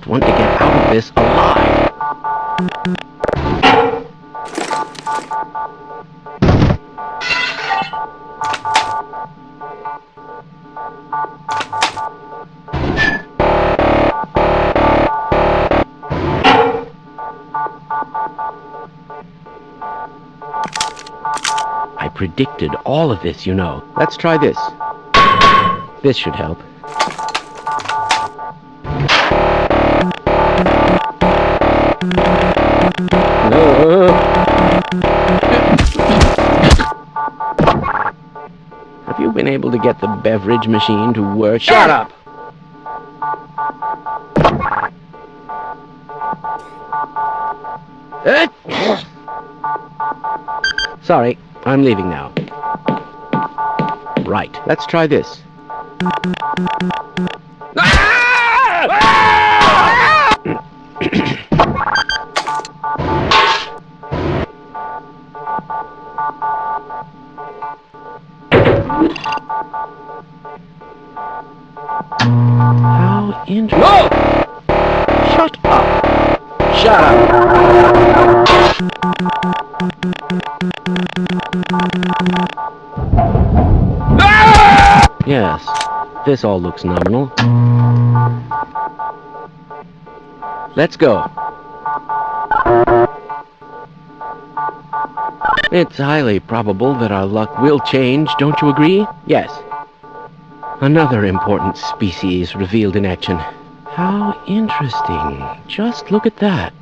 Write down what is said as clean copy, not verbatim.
just want to get out of this alive. I predicted all of this, you know. Let's try this. This should help. Have you been able to get the beverage machine to work? Shut up! Sorry, I'm leaving now. Right, let's try this. How interesting. No! Shut up! Shut up! Yes, this all looks nominal. Let's go. It's highly probable that our luck will change, don't you agree? Yes. Another important species revealed in action. How interesting. Just look at that.